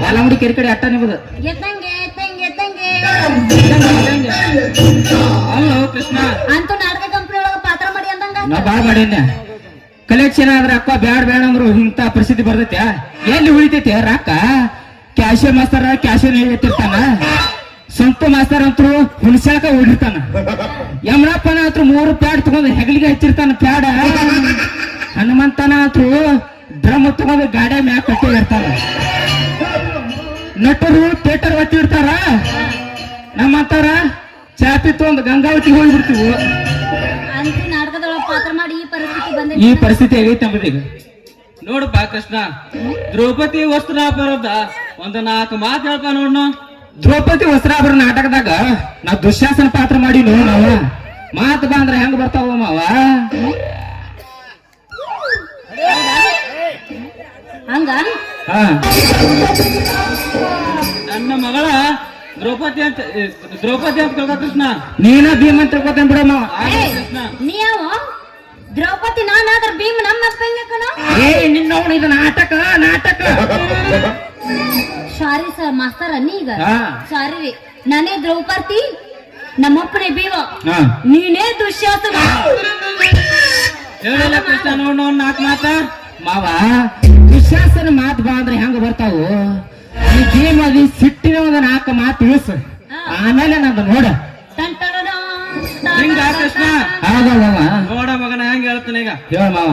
ಹೊಲಮುಡಿ ಕೆರೆ ಕಡೆ ಅಟ್ಟ ನಿಮ್ಮದು ಎತ್ತಂಗೆ ಎತ್ತಂಗೆ ಎತ್ತಂಗೆ ಅಲ್ಲೋ ಕೃಷ್ಣ ಅಂತೂ ನಾಟಕ ಕಂಪನಿ ಒಳಗ ಪಾತ್ರ ಮಾಡಿ ಅಂದಂಗ ನಾ ಬಾಳ ಮಾಡೀನಿ ಕಲೆಕ್ಷನ್ ಆದ್ರೆ ಅಕ್ಕ ಬ್ಯಾಡ ಬ್ಯಾಡ ಅಂದ್ರು ಇಂತ ಪರಿಸ್ಥಿತಿ ಬರ್ತೈತೆ ಎಲ್ಲಿ ಉಳಿತೈತೆ ರೊಕ್ಕ ಕ್ಯಾಶಿಯ ಮಾಸ್ತರ ಕ್ಯಾಶಿಯರ್ ಎತ್ತಿರ್ತಾನ ಸ್ವಂತ ಮಾಸ್ತರ್ ಅಂತೂ ಹುಣಸಾಕ ಹೋಗಿರ್ತಾನ ಯಮನಪ್ಪನ ಹತ್ರ 3 ಪ್ಯಾಡ್ ತಗೊಂಡು ಹೆಗಲಿಗೆ ಹಚ್ಚಿರ್ತಾನ ಪ್ಯಾಡ ಹನುಮಂತನ ಹತ್ರ ಡ್ರಮ್ ತಗೊಂಡು ಗಾಡಿ ಮ್ಯಾಗ ಕಟ್ಟಿ ಇರ್ತಾನ ನಟರು ಥಿಯೇಟರ್ ಒತ್ತಿರ್ತಾರ ನಮ್ಮಂತಾರ ಚಾಪಿ ತಗೊಂಡು ಗಂಗಾವತಿ ಹೋಗ್ಬಿಡ್ತೀವಿ ಅಂತೂ ನಾಟಕದೊಳಗ ಪಾತ್ರ ಮಾಡಿ ಈ ಪರಿಸ್ಥಿತಿ ಈ ಬಂದೈತಿ ಪರಿಸ್ಥಿತಿ ಆಗೈತೆ ನಮ್ಮದೀಗ ನೋಡಪ್ಪ ಕೃಷ್ಣ ದ್ರೌಪದಿ ವಸ್ತ್ರಾಪರದ ಒಂದು 4 ಮಾತು ಹೇಳ್ಪ ನೋಡ್ನು ದ್ರೌಪದಿ ವಸ್ತ್ರಾಭರಣ ನಾಟಕದಾಗ ನಾ ದುಶ್ಯಾಸನ ಪಾತ್ರ ಮಾಡಿ ನಾವು ಮಾತು ಬಾ ಅಂದ್ರೆ ಹೆಂಗ್ ಬರ್ತಾವ ಮಾವ ಹಂಗ ಹಾ ನನ್ನ ಮಗಳ ದ್ರೌಪದಿ ಅಂತ ಕೇಳ್ಕ ಕೃಷ್ಣ ನೀನ ಭೀಮ್ ಅಂತ ತಿಳ್ಕೊತೇನ್ ಬಿಡ ಮಾವ ಆಗ್ಲಿ ಕೃಷ್ಣ ನೀ ಯಾವ ದ್ರೌಪದಿ ನಾನಾದ್ರ ಭೀಮ್ ನಮ್ಮ ಅಪ್ಪಂಗ ಕಣ ನಿನ್ನವನು ಇದು ನಾಟಕ ನಾಟಕ ಸಾರಿ ಸರ್ ಮಾಸ್ತರ್ ಅನ್ನಿ ಈಗ ಹಾ. ಸಾರಿ ರೀ ನಾನೇ ದ್ರೌಪದಿ ನಮ್ಮಪ್ಪನೇ ಭೀಮ ಹಾ. ನೀನೇ ದುಶ್ಯಾಸನ ಹೇಳಿಲ್ಲ ಕೃಷ್ಣ ನೋಡ್ 4 ಮಾತ ಮಾವ ದುಶ್ಯಾಸನ ಮಾತು ಬಾ ಅಂದ್ರೆ ಹೆಂಗ ಬರ್ತಾವು ಈ ಭೀಮ್ ಅದಿ ಸಿಟ್ಟಿನ ಒಂದು 4 ಮಾತು ತಿಳಿಸು ಆಮೇಲೆ ನಂದು ನೋಡ ಟನ್ ಟಡಡ, ಟನ್ ಹಿಂಗ ಟಡಡ. ಕೃಷ್ಣ ಹೌದ ಮಾವ ನೋಡ ಮಗನ ಹೆಂಗ್ ಹೇಳ್ತಾನೆ ಈಗ ಹೇಳ ಮಾವ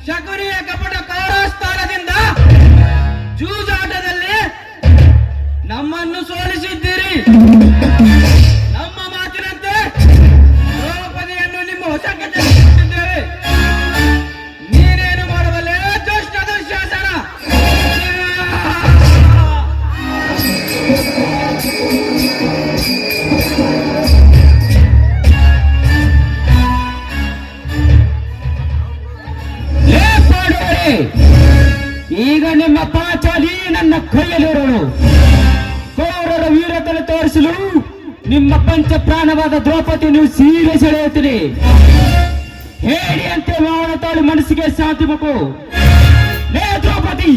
ಶಕುನಿಯ ಕಪಟ ಕಾರಸ್ಥಾನದಿಂದ ಜೂಜಾಟದಲ್ಲಿ ನಮ್ಮನ್ನು ಸೋಲಿಸಿದ್ದೀರಿ. ನಮ್ಮ ಮಾತಿನಂತೆ ದ್ರೌಪದಿಯನ್ನು ನಿಮ್ಮ ವಶಕ್ಕೆ ತೆಗೆದುಕೊಂಡಿದ್ದೇವೆ. ನೀನೇನು ಮಾಡಬಲ್ಲೆ ದುಷ್ಟ ದುಶ್ಯಾಸನ? ಈಗ ನಿಮ್ಮ ಪಾಂಚಾಲಿ ನನ್ನ ಕೈಯಲ್ಲಿರೋಳು ಕೌರವರ ವೀರತನ ತೋರಿಸಲು ನಿಮ್ಮ ಪಂಚ ಪ್ರಾಣವಾದ ದ್ರೌಪದಿ ನೀವು ಸೀರೆ ಸೆಳೆಯುತ್ತೀರಿ. ಹೇಳಿ ಅಂತೆ ಮಾವನ ತಾಳು ಮನಸ್ಸಿಗೆ ಶಾಂತಿ ಬೇಕು. ಲೇ ದ್ರೌಪದಿ,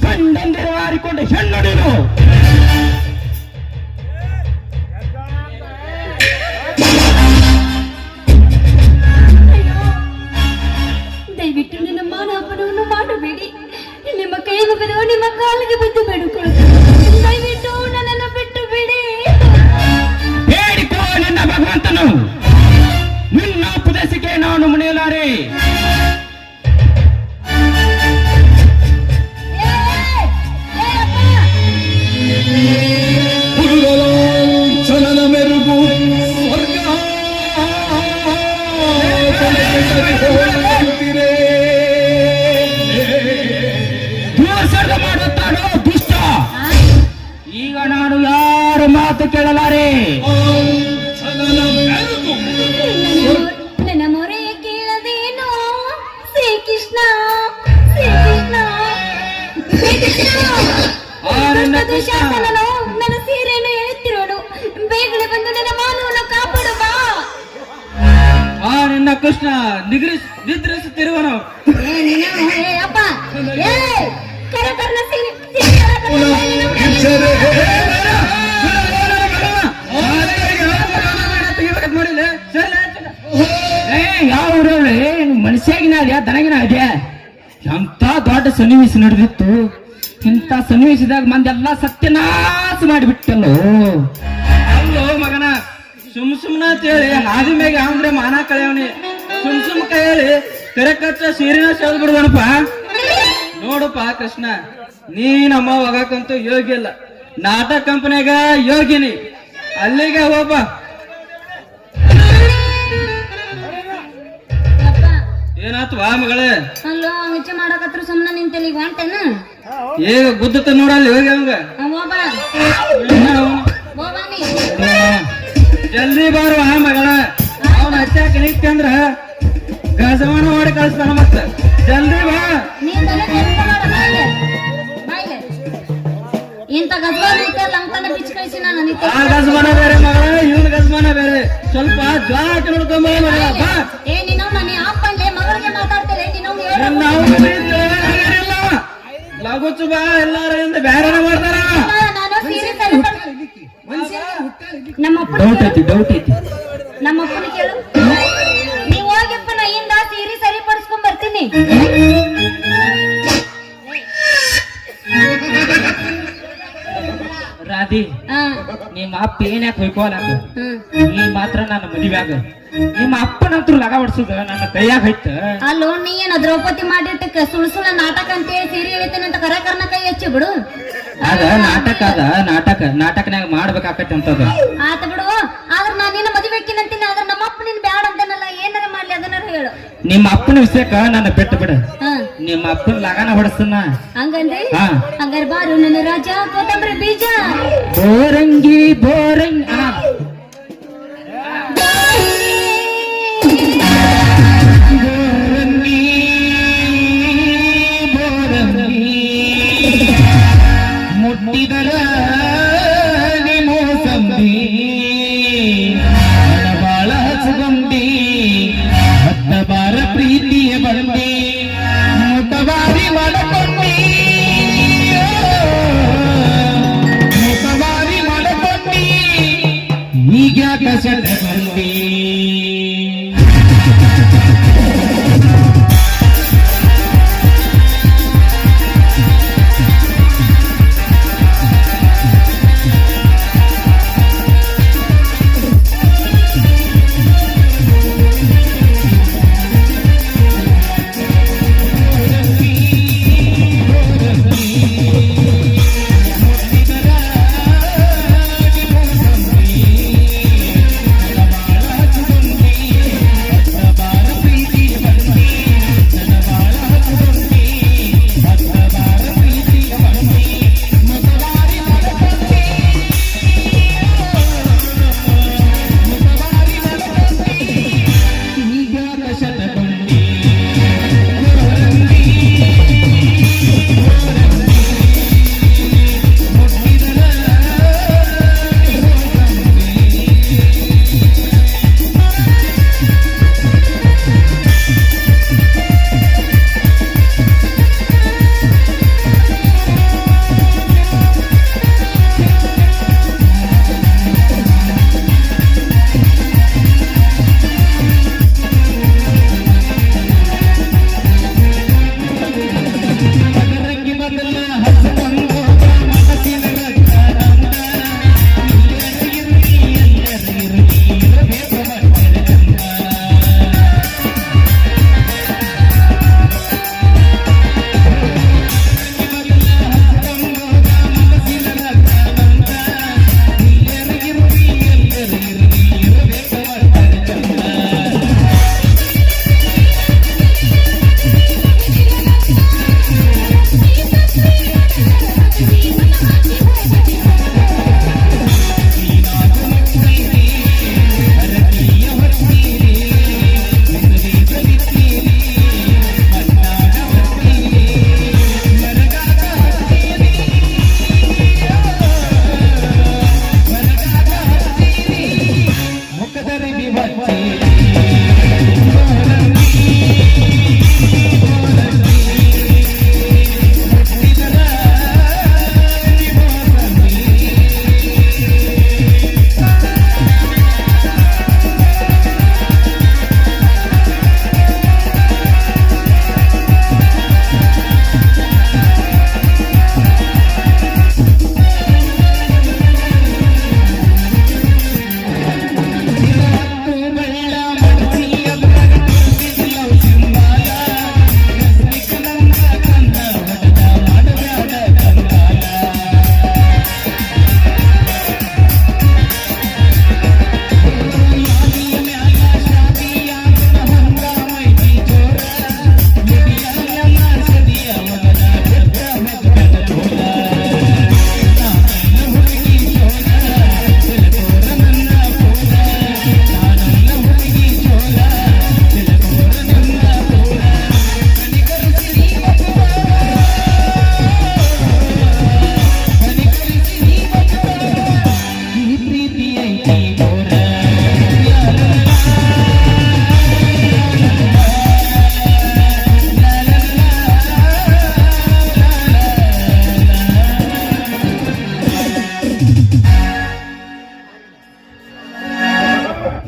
ಕಂಡಂದಿರ ಹಾರಿಕೊಂಡ ಹೆಣ್ಣು ನೀನು. ದಯವಿಟ್ಟು ನನ್ನ ಮಾನವನವನ್ನು ಮಾಡಬೇಡಿ. ನಿಮ್ಮ ಕೈ ಮುಗಿದು ನಿಮ್ಮ ಕಾಲಿಗೆ ಬಿದ್ದು ಬೇಡಿಕೊಳ್ಳ. ದಯವಿಟ್ಟು ನನ್ನನ್ನು ಬಿಟ್ಟು ಬಿಡಿ. ಬೇಡಿಕೋ ನಿನ್ನ ಭಗವಂತನು. ನಿನ್ನ ಉಪದೇಶಕ್ಕೆ ನಾನು ಮುಣಿಯಲಾರೆ. ಚಲನ ಮೆರುಗು ಸ್ವರ್ಗ ದೂರ ಕೇಳಲಾರೆ. ಲಾಂಛನನ ಮೆರುಗು ನನ್ನ ಮೊರೆ ಕೇಳದೇನೋ ಶ್ರೀಕೃಷ್ಣ ಶ್ರೀಕೃಷ್ಣ ಶ್ರೀಕೃಷ್ಣ ಆ ನಿನ್ನ ಕೃಷ್ಣ. ದುಶಾಸನನು ನನ್ನ ಸೀರೆಯನ್ನು ಎಳೆತಿರೋನು, ಬೇಗನೆ ಬಂದು ನನ್ನ ಮಾನವನ್ನು ಕಾಪಾಡು ಬಾ. ಆ ನಿನ್ನ ಕೃಷ್ಣ ನಿದ್ರಿಸುತ್ತಿರುವನು. ಅಪ್ಪ ಏ ಕರಕರ್ನ ಸೀರೆ ಸೀರೆ ಕರಕರ್ನ ಇಚ್ಚರೆ ನೋಡಿಲ್ಲ ಏ ಯಾವ ಊರವ್ರೆ ಮನುಷ್ಯಾಗಿನ ಅದ್ಯಾ ದನಗಿನ ಅದ್ಯಾ ಎಂತ ದೊಡ್ಡ ಸನ್ನಿವೇಶ ನಡೆದಿತ್ತು. ಇಂಥ ಸನ್ನಿವೇಶದಾಗ ಮಂದೆಲ್ಲ ಸತ್ಯನಾಶ ಮಾಡಿಬಿಟ್ಟಲ್ಲೋ. ಅಲ್ಲೋ ಮಗನ, ಸುಮ್ನ ಅಂತೇಳಿ ಹಾದಿ ಮ್ಯಾಗ ಅಂದ್ರೆ ಮಾನ ಕಳೆಯವನಿ. ಸುಮ್ ಕೈಯಲ್ಲಿ ಕರೆಕಚ್ಚ ಸೀರಿನ ಸೆಳೆದು ಬಿಡುವನಪ್ಪ. ನೋಡಪ್ಪ ಕೃಷ್ಣ, ನೀ ನಮ್ಮ ಹೋಗಕ್ಕಂತೂ ಯೋಗ್ಯ ಇಲ್ಲ. ನಾಟಕ ಕಂಪನಿಯಾಗ ಯೋಗಿನಿ, ಅಲ್ಲಿಗೆ ಹೋಗ್ಬ. ಅಪ್ಪ ಏನಾತ್ವಾ ಮಗಳೇ? ಅಲ್ಲೋ ವಿಚ ಮಾಡಕತ್ರ ಸುಮ್ಮನೆ ನಿಂತಲ್ಲಿ ಈಗ ಹೊಂಟೇನ ಈಗ ಗುದ್ದತ ನೋಡಲ್ಲಿ ಹೋಗಿ ಅವಂಗ. ಹೋಗ್ಬಾ ಹೋಗ್ಬಾ ನೀ ಜಲ್ದಿ ಬಾರುವ ಮಗಳ. ಅವನ ಹಚ್ಚಾಕ ನಿಂತಂದ್ರ ಗಜಮಾನ ಮಾಡಿ ಕಳಿಸ್ತಾನ. ಮತ್ತ ಜಲ್ದಿ ಬಾ. ನೀ ತಲೆ ಕೆಡಿಸ್ಕೊಬೇಡ, ಬಾಯ್ಲೆ ಬಾಯ್ಲೆ. ಇಂಥ ಗದ್ವಾ ನಿಂತಲ್ಲ ಅಂತಾನೆ ಬಿಚ್ಚ ಕಳಿಸಿ ನಾನು ನಿಂತೆ. ಆ ಗಜಮಾನ ಬೇರೆ ಮಗಳ, ಇವನ್ ಗಜಮಾನ ಬೇರೆ. ಸ್ವಲ್ಪ ಜ್ವಾಳ ಹಾಕಿ ನೋಡ್ಕೊಂಬ ಮಗಳ. ಬಾ. ಏ ನೀನು ನನ್ನ ಅಪ್ಪಂಡೆ ಮಗಳಿಗೆ ಮಾತಾಡ್ತೇನೆ ನೀನು ಲಗುಚ್ಚು ಬಾ. ಎಲ್ಲಾರಿಂದ ಬ್ಯಾರ ಮಾಡ್ತಾರ. ನಾನು ಸೀರೆ ಸರಿಪಡಿಸ್ ನಮ್ಮ ಡೌಟ್ ಐತಿ ಡೌಟ್ ಐತಿ. ಅಪ್ಪನ ಕೇಳು. ನೀವ್ ಹೋಗಿಪ್ಪ, ನಾ ಇಂದ ಸೀರೆ ಸರಿಪಡಿಸ್ಕೊಂಡ್ ಬರ್ತೀನಿ. ರಾಧಿ, ಹಾ ನಿಮ್ಮ ಅಪ್ಪ ಏನ್ ಯಾಕೆ ಹೊಯ್ಕೋಲ್ಲ ಹ್ಮ್ ನೀ ಮಾತ್ರ ನನ್ನ ಮದುವೆಯಾಗ. ನಿಮ್ಮ ಅಪ್ಪನಂತೂ ಲಗ ಹೊಡ್ಸುದ ನನ್ನ ಕೈಯಾಗ ಐತ. ಅಲ್ಲೋ ನೀ ಏನ ದ್ರೌಪದಿ ಮಾಡಿಟ್ಟಕ್ಕೆ ಸುಳ್ಸುಳ ನಾಟಕ ಅಂತೇಳಿ ಸೀರೆ ಹೇಳ್ತೇನೆ ಅಂತ ಕರ್ನ ಕೈ ಹಚ್ಚಿ ಬಿಡು. ಅದ ನಾಟಕನ್ಯಾಗ ಮಾಡ್ಬೇಕಾಕತಿ ಅಂತದ. ಆತ ಬಿಡು. ಆದ್ರ ನಾ ನಿನ್ನ ಮದುವೆಕ್ಕಿನಂತೀನಿ, ಆದ್ರ ನಮ್ಮ ಅಪ್ಪ ನಿನ್ ಬ್ಯಾಡ ಅಂತನಲ್ಲ. ಏನಾರ ಮಾಡ್ಲಿ ಅದನ್ನ ಹೇಳು. ನಿಮ್ಮ ಅಪ್ಪನ ವಿಷಯಕ್ಕ ನನ್ನ ಬಿಟ್ಟು ಬಿಡ. ಹಾ ನಿಮ್ಮ ಅಪ್ಪನ ಲಗನ ಹೊಡಸ್ತನ. ಹಂಗಂದ್ರೆ ಹಾ. ಹಂಗಾರ ಬಾರು ನನ್ನ ರಾಜ ಕೊತ್ತಂಬರಿ ಬೀಜ. ಬೋರಂಗಿ ಬೋರಂಗಿ ಮುಟ್ಟಿದರ ಮೋಸಂಬಿ ಬಾಳ ಸುಗಂಧಿ ಹತ್ತ ಬಾರ ಪ್ರೀತಿಯ ಬಂದಿ ಮುಖಬಾರಿ ಮಾಡಕೊಂಡಿ ಮುಖಬಾರಿ ಮಾಡಕೊಂಡಿ ಈಗ್ಯಾಕ ಸೆಟ ಬಂದಿ.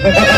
Ha ha ha!